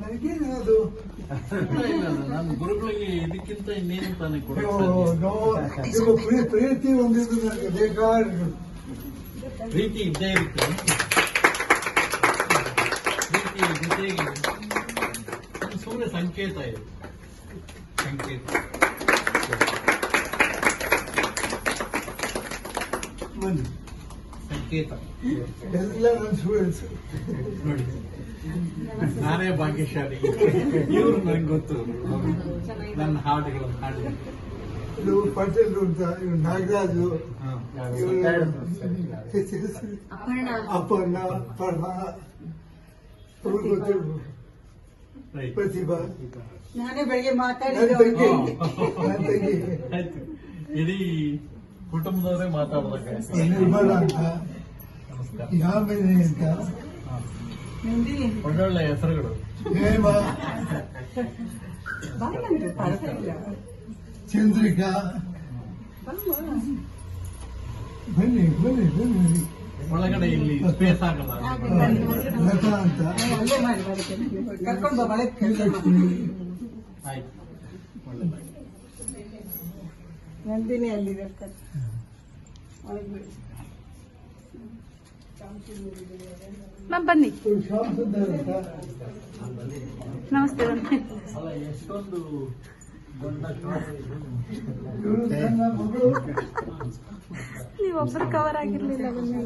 ನನಗೇನು ಅದು ನಾನು ಗುರುಗಳಿಗೆ ಇದಕ್ಕಿಂತ ಇನ್ನೇನು ತಾನೇ ಪ್ರೀತಿ ಒಂದಿದ್ದು ನನಗೆ ಬೇಕಾದ ಪ್ರೀತಿ ಇದ್ದೇ ಇರುತ್ತೆ. ಪ್ರೀತಿ ಜೊತೆಗೆ ಸುಮ್ಮನೆ ಸಂಕೇತ ಇದೆ, ಸಂಕೇತ. ಬನ್ನಿ ಸಂಕೇತ ಎಲ್ಲ ನನ್ನ ಸ್ಟೂಡೆಂಟ್ಸ್ ನೋಡಿ, ನಾನೇ ಭಾಗ್ಯಶಾಲಿ. ಇವರು ನನಗೆ ಗೊತ್ತು, ನನ್ನ ಹಾಡುಗಳನ್ನು ಹಾಡಿದೆ. ಇದು ಪಟೇಲ್ ಅಂತ, ಇವ್ರು ನಾಗರಾಜು, ಅಪರ್ಣ, ಪರ್ಣ, ಪ್ರತಿಭಾ, ನಾನೇ ಬೆಳಿಗ್ಗೆ ನನ್ನ ಮಾತಾಡಿದ್ದು. ತಂಗಿ ಆಯ್ತು, ಇಡೀ ಕುಟುಂಬದವರೇ ಮಾತಾಡ್ದಾಗ. ನಿರ್ಮಲ ಅಂತ, ನಮಸ್ಕಾರ. ಯಾಮಿನಿ ಅಂತ, ಒಳ್ಳೊಳ್ಳೆ ಹೆಸರುಗಳು. ಹೇಮ, ಚಂದ್ರಿಕಾ, ಬನ್ನಿ ಬನ್ನಿ ಬನ್ನಿ. ಒಳಗಡೆ ಇಲ್ಲಿ ಸ್ಪೇಸ್ ಆಗಲ್ಲ. ಲತಾ ಅಂತ, ಅಲ್ಲೇ ಮಾಡಿ ಕರ್ಕೊಂಡು ಬಾ ಲಕ್ಷ್ಮಿ, ಆಯ್ತು, ಒಳ್ಳೆದಾಗಿ. ನಂದಿನಿ ಅಲ್ಲಿದೆ. ಮ್ಯಾಮ್ ಬನ್ನಿ. ಶ್ಯಾಮ್ ಸುಂದರ್ ಅಂತ, ನಮಸ್ತೆ. ಅಲ್ಲ, ಎಷ್ಟೊಂದು ದೊಡ್ಡ ಇವರು ನನ್ನ ಮಗಳು. ನೀವೊಬ್ಬರು ಕವರ್ ಆಗಿರ್ಲಿಲ್ಲ ಬನ್ನಿ.